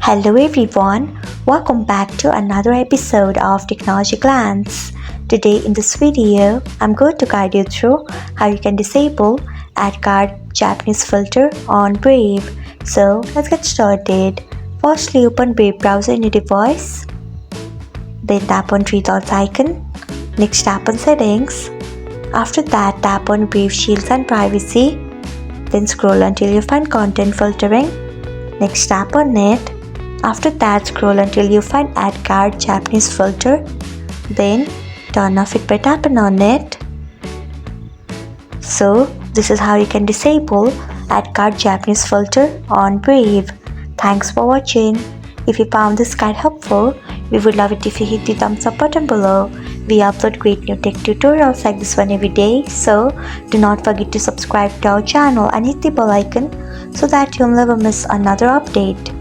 Hello everyone, welcome back to another episode of Technologyglance. Today in this video, I'm going to guide you through how you can disable AdGuard Japanese filter on Brave. So let's get started. Firstly, open Brave browser in your device. Then tap on three dots icon. Next tap on settings. After that, tap on Brave Shields and Privacy. Then scroll until you find content filtering. Next tap on it. After that, scroll until you find AdGuard Japanese filter. Then turn off it by tapping on it. So this is how you can disable AdGuard Japanese filter on Brave. Thanks for watching. If you found this guide helpful, we would love it if you hit the thumbs up button below. We upload great new tech tutorials like this one every day, so do not forget to subscribe to our channel and hit the bell icon so that you'll never miss another update.